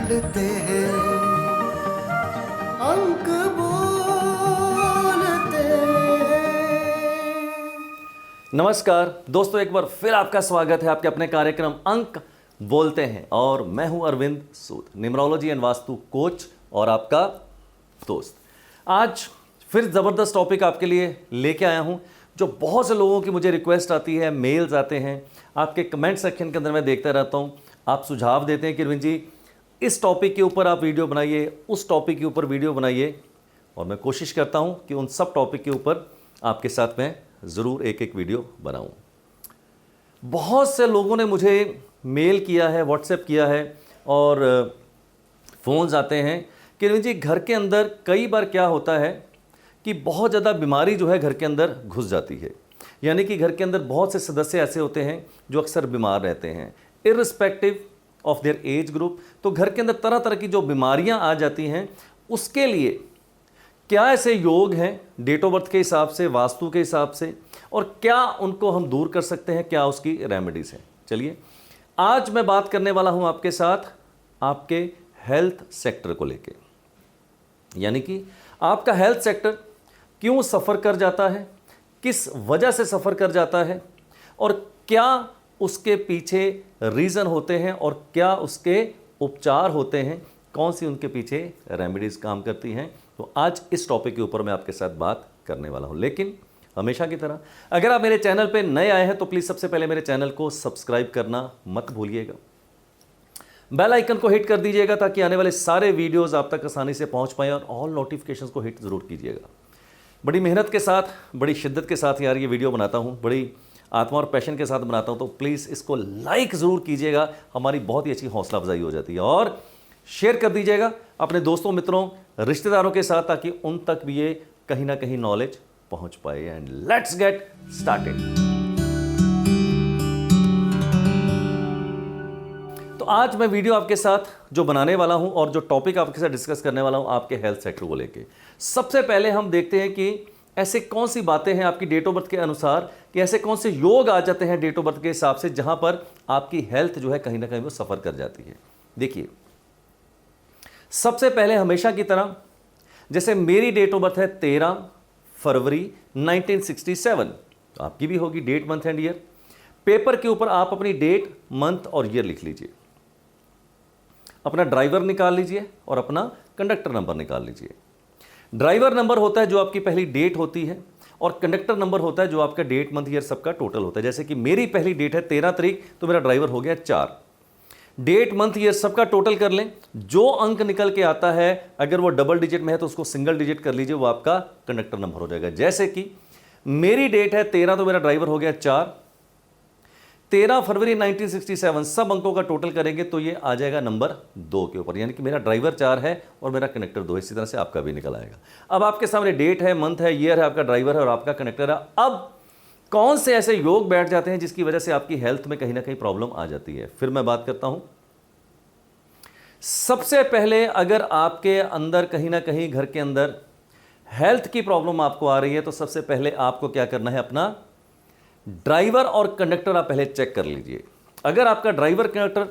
बोलते अंक बोलते। नमस्कार दोस्तों, एक बार फिर आपका स्वागत है आपके अपने कार्यक्रम अंक बोलते हैं। और मैं हूं अरविंद सूद, न्यूमरोलॉजी एंड वास्तु कोच और आपका दोस्त। आज फिर ज़बरदस्त टॉपिक आपके लिए लेके आया हूं, जो बहुत से लोगों की मुझे रिक्वेस्ट आती है, मेल्स आते हैं, आपके कमेंट सेक्शन के अंदर मैं देखता रहता हूं। आप सुझाव देते हैं कि अरविंद जी इस टॉपिक के ऊपर आप वीडियो बनाइए, उस टॉपिक के ऊपर वीडियो बनाइए, और मैं कोशिश करता हूं कि उन सब टॉपिक के ऊपर आपके साथ मैं ज़रूर एक एक वीडियो बनाऊं। बहुत से लोगों ने मुझे मेल किया है, व्हाट्सएप किया है और फ़ोन्स आते हैं कि अरविंद जी घर के अंदर कई बार क्या होता है कि बहुत ज़्यादा बीमारी जो है घर के अंदर घुस जाती है। यानी कि घर के अंदर बहुत से सदस्य ऐसे होते हैं जो अक्सर बीमार रहते हैं, irrespective of their age group. तो घर के अंदर तरह तरह की जो बीमारियां आ जाती हैं, उसके लिए क्या ऐसे योग हैं डेट ऑफ बर्थ के हिसाब से, वास्तु के हिसाब से, और क्या उनको हम दूर कर सकते हैं, क्या उसकी रेमेडीज़ हैं। चलिए आज मैं बात करने वाला हूं आपके साथ आपके हेल्थ सेक्टर को लेके। यानी कि आपका हेल्थ सेक्टर क्यों सफ़र कर जाता है, किस वजह से सफ़र कर जाता है, और क्या उसके पीछे रीज़न होते हैं और क्या उसके उपचार होते हैं, कौन सी उनके पीछे रेमेडीज़ काम करती हैं। तो आज इस टॉपिक के ऊपर मैं आपके साथ बात करने वाला हूं। लेकिन हमेशा की तरह अगर आप मेरे चैनल पे नए आए हैं तो प्लीज़ सबसे पहले मेरे चैनल को सब्सक्राइब करना मत भूलिएगा। बेल आइकन को हिट कर दीजिएगा ताकि आने वाले सारे वीडियोस आप तक आसानी से पहुंच पाएँ, और ऑल नोटिफिकेशंस को हिट ज़रूर कीजिएगा। बड़ी मेहनत के साथ, बड़ी शिद्दत के साथ यार ये वीडियो बनाता हूँ, बड़ी आत्मा और पैशन के साथ बनाता हूँ। तो प्लीज़ इसको लाइक ज़रूर कीजिएगा, हमारी बहुत ही अच्छी हौसला अफजाई हो जाती है। और शेयर कर दीजिएगा अपने दोस्तों, मित्रों, रिश्तेदारों के साथ, ताकि उन तक भी ये कहीं ना कहीं नॉलेज पहुँच पाए। And let's get started. तो आज मैं वीडियो आपके साथ जो बनाने वाला हूं और जो टॉपिक आपके साथ डिस्कस करने वाला हूं आपके हेल्थ सेक्टर को लेके। सबसे पहले हम देखते हैं कि ऐसे कौन सी बातें हैं आपकी डेट ऑफ बर्थ के अनुसार, कि ऐसे कौन से योग आ जाते हैं डेट ऑफ बर्थ के हिसाब से जहां पर आपकी हेल्थ जो है कहीं ना कहीं वो सफ़र कर जाती है। देखिए, सबसे पहले हमेशा की तरह, जैसे मेरी डेट ऑफ बर्थ है 13 फरवरी 1967, तो आपकी भी होगी date, month and year. Paper के ऊपर आप अपनी डेट, मंथ और ईयर लिख लीजिए, अपना ड्राइवर निकाल लीजिए और अपना कंडक्टर नंबर निकाल लीजिए। ड्राइवर नंबर होता है जो आपकी पहली डेट होती है, और कंडक्टर नंबर होता है जो आपका डेट, मंथ, ईयर सबका टोटल होता है। जैसे कि मेरी पहली डेट है 13 तारीख, तो मेरा ड्राइवर हो गया 4। डेट, मंथ, ईयर सबका टोटल कर लें, जो अंक निकल के आता है अगर वो डबल डिजिट में है तो उसको सिंगल डिजिट कर लीजिए, वो आपका कंडक्टर नंबर हो जाएगा। जैसे कि मेरी डेट है 13, तो मेरा ड्राइवर हो गया 4। 13 फरवरी 1967 सब अंकों का टोटल करेंगे तो ये आ जाएगा नंबर 2 के ऊपर, यानी कि मेरा ड्राइवर 4 है और मेरा कनेक्टर 2। इसी तरह से आपका भी निकल आएगा। अब आपके सामने डेट है, मंथ है, ईयर है, आपका ड्राइवर है और आपका कनेक्टर है। अब कौन से ऐसे योग बैठ जाते हैं जिसकी वजह से आपकी हेल्थ में कहीं ना कहीं प्रॉब्लम आ जाती है, फिर मैं बात करता हूं। सबसे पहले अगर आपके अंदर कहीं ना कहीं घर के अंदर हेल्थ की प्रॉब्लम आपको आ रही है, तो सबसे पहले आपको क्या करना है, अपना ड्राइवर और कंडक्टर आप पहले चेक कर लीजिए। अगर आपका ड्राइवर कंडक्टर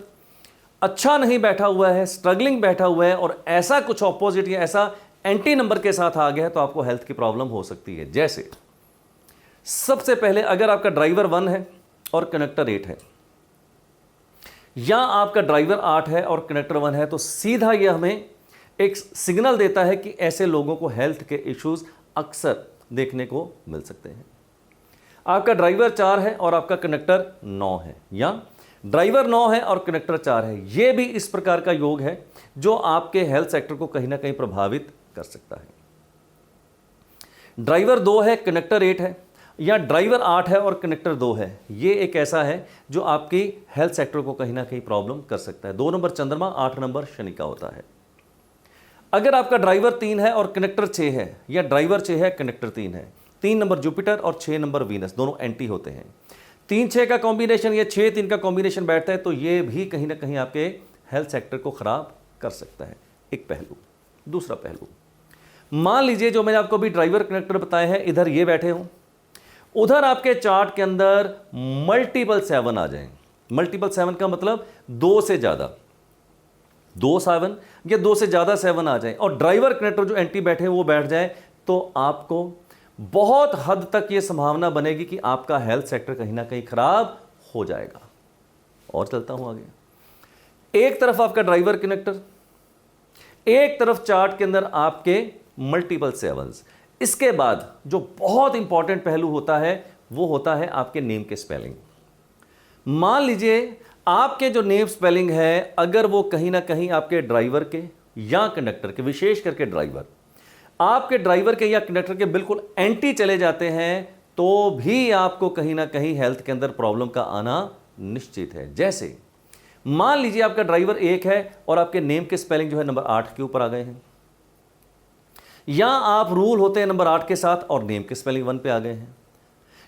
अच्छा नहीं बैठा हुआ है, स्ट्रगलिंग बैठा हुआ है, और ऐसा कुछ ऑपोजिट या ऐसा एंटी नंबर के साथ आ गया है, तो आपको हेल्थ की प्रॉब्लम हो सकती है। जैसे सबसे पहले अगर आपका ड्राइवर 1 है और कंडक्टर 8 है, या आपका ड्राइवर 8 है और कंडक्टर 1 है, तो सीधा यह हमें एक सिग्नल देता है कि ऐसे लोगों को हेल्थ के इश्यूज अक्सर देखने को मिल सकते हैं। आपका ड्राइवर 4 है और आपका कंडक्टर 9 है, या ड्राइवर 9 है और कंडक्टर 4 है, यह भी इस प्रकार का योग है जो आपके हेल्थ सेक्टर को कहीं ना कहीं प्रभावित कर सकता है। ड्राइवर 2 है, कंडक्टर 8 है, या ड्राइवर 8 है और कंडक्टर 2 है, ये एक ऐसा है जो आपकी हेल्थ सेक्टर को कहीं ना कहीं प्रॉब्लम कर सकता है। 2 नंबर चंद्रमा, 8 नंबर शनि का होता है। अगर आपका ड्राइवर 3 है और कंडक्टर 6 है, या ड्राइवर 6 है, कंडक्टर 3 है, 3 नंबर जुपिटर और 6 नंबर वीनस, दोनों एंटी होते हैं। 3-6 का कॉम्बिनेशन या 6-3 का कॉम्बिनेशन बैठता है, तो ये भी कहीं ना कहीं आपके हेल्थ सेक्टर को खराब कर सकता है। एक पहलू। दूसरा पहलू, मान लीजिए जो मैंने आपको अभी ड्राइवर कंडक्टर बताए हैं, इधर ये बैठे हों, उधर आपके चार्ट के अंदर मल्टीपल 7 आ जाएं। मल्टीपल 7 का मतलब 2 से ज़्यादा। 2-7 या 2 से ज़्यादा 7 आ जाए और ड्राइवर कनेक्टर जो एंटी बैठे वो बैठ जाए, तो आपको बहुत हद तक ये संभावना बनेगी कि आपका हेल्थ सेक्टर कहीं ना कहीं खराब हो जाएगा। और चलता हूं आगे। एक तरफ आपका ड्राइवर कनेक्टर, एक तरफ चार्ट के अंदर आपके मल्टीपल 7s। इसके बाद जो बहुत इंपॉर्टेंट पहलू होता है वो होता है आपके नेम के स्पेलिंग। मान लीजिए आपके जो नेम स्पेलिंग है, अगर वो कहीं ना कहीं आपके ड्राइवर के या कंडक्टर के, विशेष करके ड्राइवर, आपके ड्राइवर के या कंडक्टर के बिल्कुल एंटी चले जाते हैं, तो भी आपको कहीं ना कहीं हेल्थ के अंदर प्रॉब्लम का आना निश्चित है। जैसे मान लीजिए आपका ड्राइवर 1 है और आपके नेम के स्पेलिंग जो है नंबर 8 के ऊपर आ गए हैं, या आप रूल होते हैं नंबर 8 के साथ और नेम के स्पेलिंग 1 पे आ गए हैं,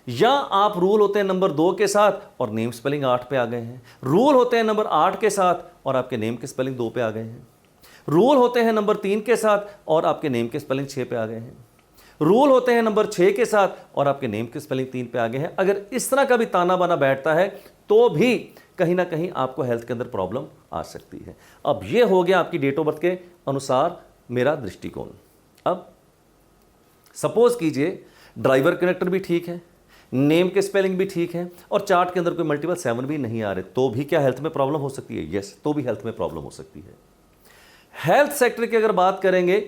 या आप रूल होते हैं नंबर 2 के साथ और नेम स्पेलिंग 8 पे आ गए हैं, रूल होते हैं नंबर 8 के साथ और आपके नेम के स्पेलिंग 2 पे आ गए हैं, रूल होते हैं नंबर 3 के साथ और आपके नेम के स्पेलिंग 6 पे आ गए हैं, रूल होते हैं नंबर 6 के साथ और आपके नेम के स्पेलिंग 3 पे आ गए हैं। अगर इस तरह का भी ताना बाना बैठता है तो भी कहीं ना कहीं आपको हेल्थ के अंदर प्रॉब्लम आ सकती है। अब ये हो गया आपकी डेट ऑफ बर्थ के अनुसार मेरा दृष्टिकोण। अब सपोज कीजिए ड्राइवर कनेक्टर भी ठीक है, नेम के स्पेलिंग भी ठीक है और चार्ट के अंदर कोई मल्टीपल 7 भी नहीं आ रहे, तो भी क्या हेल्थ में प्रॉब्लम हो सकती है? यस, तो भी हेल्थ में प्रॉब्लम हो सकती है। हेल्थ सेक्टर की अगर बात करेंगे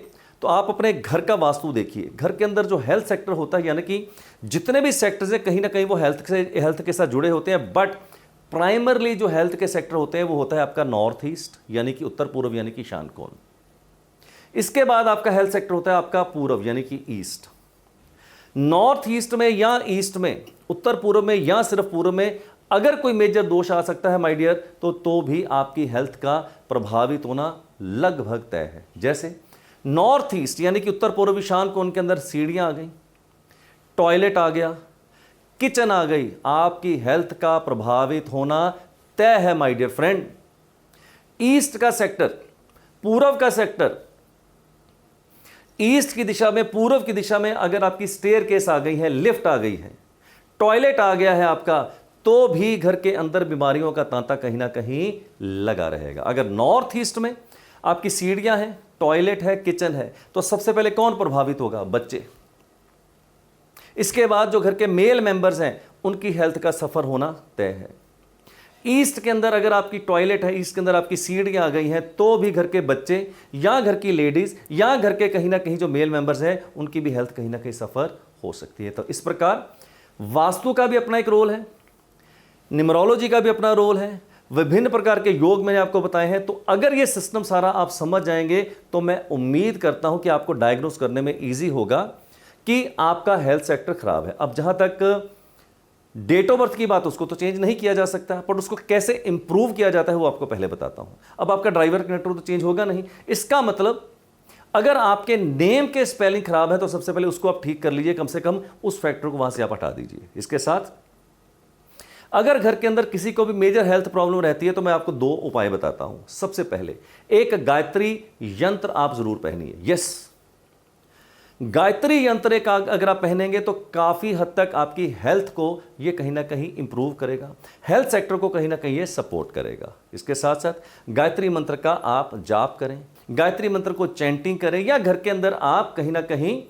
तो आप अपने घर का वास्तु देखिए। घर के अंदर जो हेल्थ सेक्टर होता है, यानी कि जितने भी सेक्टर्स हैं कहीं ना कहीं वो हेल्थ के साथ जुड़े होते हैं, बट प्राइमरली जो हेल्थ के सेक्टर होते हैं वो होता है आपका नॉर्थ ईस्ट यानी कि उत्तर पूर्व यानी कि ईशान कोण। इसके बाद आपका हेल्थ सेक्टर होता है आपका पूर्व यानी कि ईस्ट। नॉर्थ ईस्ट में या ईस्ट में, उत्तर पूर्व में या सिर्फ पूर्व में अगर कोई मेजर दोष आ सकता है माय डियर, तो भी आपकी हेल्थ का प्रभावित होना लगभग तय है। जैसे नॉर्थ ईस्ट यानी कि उत्तर पूर्व ईशान कोण के अंदर सीढ़ियां आ गई, टॉयलेट आ गया, किचन आ गई, आपकी हेल्थ का प्रभावित होना तय है माय डियर फ्रेंड। ईस्ट का सेक्टर, पूर्व का सेक्टर, ईस्ट की दिशा में, पूर्व की दिशा में अगर आपकी स्टेयरकेस आ गई है, लिफ्ट आ गई है, टॉयलेट आ गया है आपका, तो भी घर के अंदर बीमारियों का तांता कहीं ना कहीं लगा रहेगा। अगर नॉर्थ ईस्ट में आपकी सीढ़ियां हैं, टॉयलेट है, किचन है, तो सबसे पहले कौन प्रभावित होगा? बच्चे। इसके बाद जो घर के मेल मेंबर्स हैं उनकी हेल्थ का सफर होना तय है। ईस्ट के अंदर अगर आपकी टॉयलेट है, ईस्ट के अंदर आपकी सीढ़ियां आ गई हैं, तो भी घर के बच्चे या घर की लेडीज या घर के कहीं ना कहीं जो मेल मेंबर्स हैं उनकी भी हेल्थ कहीं ना कहीं सफर हो सकती है। तो इस प्रकार वास्तु का भी अपना एक रोल है, न्यूमरोलॉजी का भी अपना रोल है, विभिन्न प्रकार के योग मैंने आपको बताए हैं। तो अगर ये सिस्टम सारा आप समझ जाएंगे तो मैं उम्मीद करता हूं कि आपको डायग्नोस करने में ईजी होगा कि आपका हेल्थ सेक्टर खराब है। अब जहां तक डेट ऑफ बर्थ की बात, उसको तो चेंज नहीं किया जा सकता, पर उसको कैसे इंप्रूव किया जाता है वो आपको पहले बताता हूं। अब आपका ड्राइवर कनेक्टर तो चेंज होगा नहीं, इसका मतलब अगर आपके नेम के स्पेलिंग खराब है तो सबसे पहले उसको आप ठीक कर लीजिए, कम से कम उस फैक्टर को वहां से आप हटा दीजिए। इसके साथ अगर घर के अंदर किसी को भी मेजर हेल्थ प्रॉब्लम रहती है तो मैं आपको 2 उपाय बताता हूं। सबसे पहले एक गायत्री यंत्र आप जरूर पहनिए। यस, गायत्री यंत्र एक अगर आप पहनेंगे तो काफी हद तक आपकी हेल्थ को ये कहीं ना कहीं इंप्रूव करेगा, हेल्थ सेक्टर को कहीं ना कहीं ये सपोर्ट करेगा। इसके साथ साथ गायत्री मंत्र का आप जाप करें, गायत्री मंत्र को चैंटिंग करें, या घर के अंदर आप कहीं ना कहीं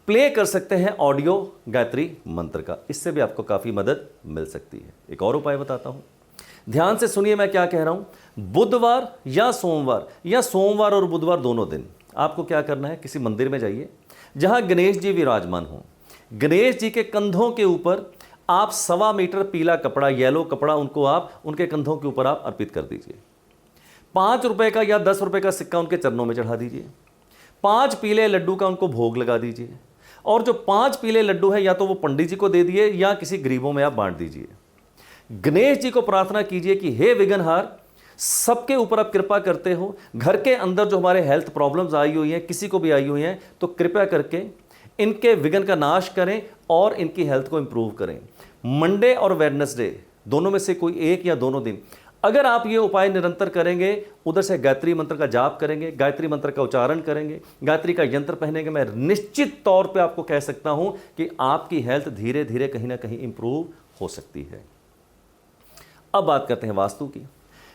प्ले कर सकते हैं ऑडियो गायत्री मंत्र का, इससे भी आपको काफ़ी मदद मिल सकती है। एक और उपाय बताता हूं, ध्यान से सुनिए मैं क्या कह रहा हूं। बुधवार या सोमवार और बुधवार दोनों दिन आपको क्या करना है, किसी मंदिर में जाइए जहां गणेश जी विराजमान हों। गणेश जी के कंधों के ऊपर आप 1.25 मीटर पीला कपड़ा, येलो कपड़ा, उनको आप उनके कंधों के ऊपर आप अर्पित कर दीजिए। 5 रुपए का या 10 रुपए का सिक्का उनके चरणों में चढ़ा दीजिए। 5 पीले लड्डू का उनको भोग लगा दीजिए, और जो 5 पीले लड्डू है या तो वो पंडित जी को दे दिए या किसी गरीबों में आप बांट दीजिए। गणेश जी को प्रार्थना कीजिए कि हे विघ्नहार, सबके ऊपर आप कृपा करते हो, घर के अंदर जो हमारे हेल्थ प्रॉब्लम्स आई हुई हैं, किसी को भी आई हुई हैं, तो कृपया करके इनके विघ्न का नाश करें और इनकी हेल्थ को इंप्रूव करें। मंडे और वेडनेसडे दोनों में से कोई एक या दोनों दिन अगर आप ये उपाय निरंतर करेंगे, उधर से गायत्री मंत्र का जाप करेंगे, गायत्री मंत्र का उच्चारण करेंगे, गायत्री का यंत्र पहनेंगे, मैं निश्चित तौर पे आपको कह सकता हूं कि आपकी हेल्थ धीरे धीरे कहीं ना कहीं इंप्रूव हो सकती है। अब बात करते हैं वास्तु की।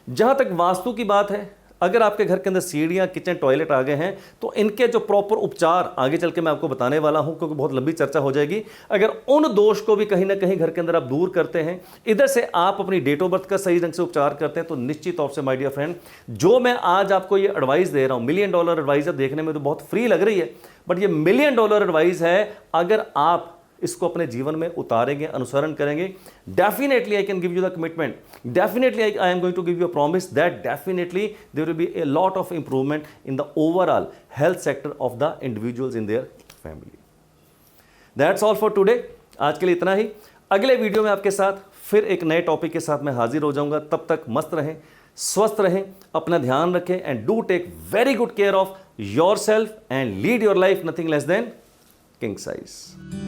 जहां तक वास्तु की बात है, अगर आपके घर के अंदर सीढ़ियाँ, किचन, टॉयलेट आ गए हैं तो इनके जो प्रॉपर उपचार आगे चल के मैं आपको बताने वाला हूं, क्योंकि बहुत लंबी चर्चा हो जाएगी। अगर उन दोष को भी कहीं ना कहीं घर के अंदर आप दूर करते हैं, इधर से आप अपनी डेट ऑफ बर्थ का सही ढंग से उपचार करते हैं, तो निश्चित तौर से माय डियर फ्रेंड, जो मैं आज आपको ये एडवाइस दे रहा हूं, $1 मिलियन एडवाइस, देखने में तो बहुत फ्री लग रही है, बट ये $1 मिलियन एडवाइस है। अगर आप इसको अपने जीवन में उतारेंगे, अनुसरण करेंगे, definitely I can give you the commitment, definitely I am going to give you a promise that definitely there will be a lot of improvement in the overall health sector of the individuals in their family. That's all for today. आज के लिए इतना ही। अगले video में आपके साथ फिर एक नए टॉपिक के साथ मैं हाजिर हो जाऊंगा। तब तक मस्त रहें, स्वस्थ रहें, अपना ध्यान रखें, and do take very good care of yourself and lead your life nothing less than king size.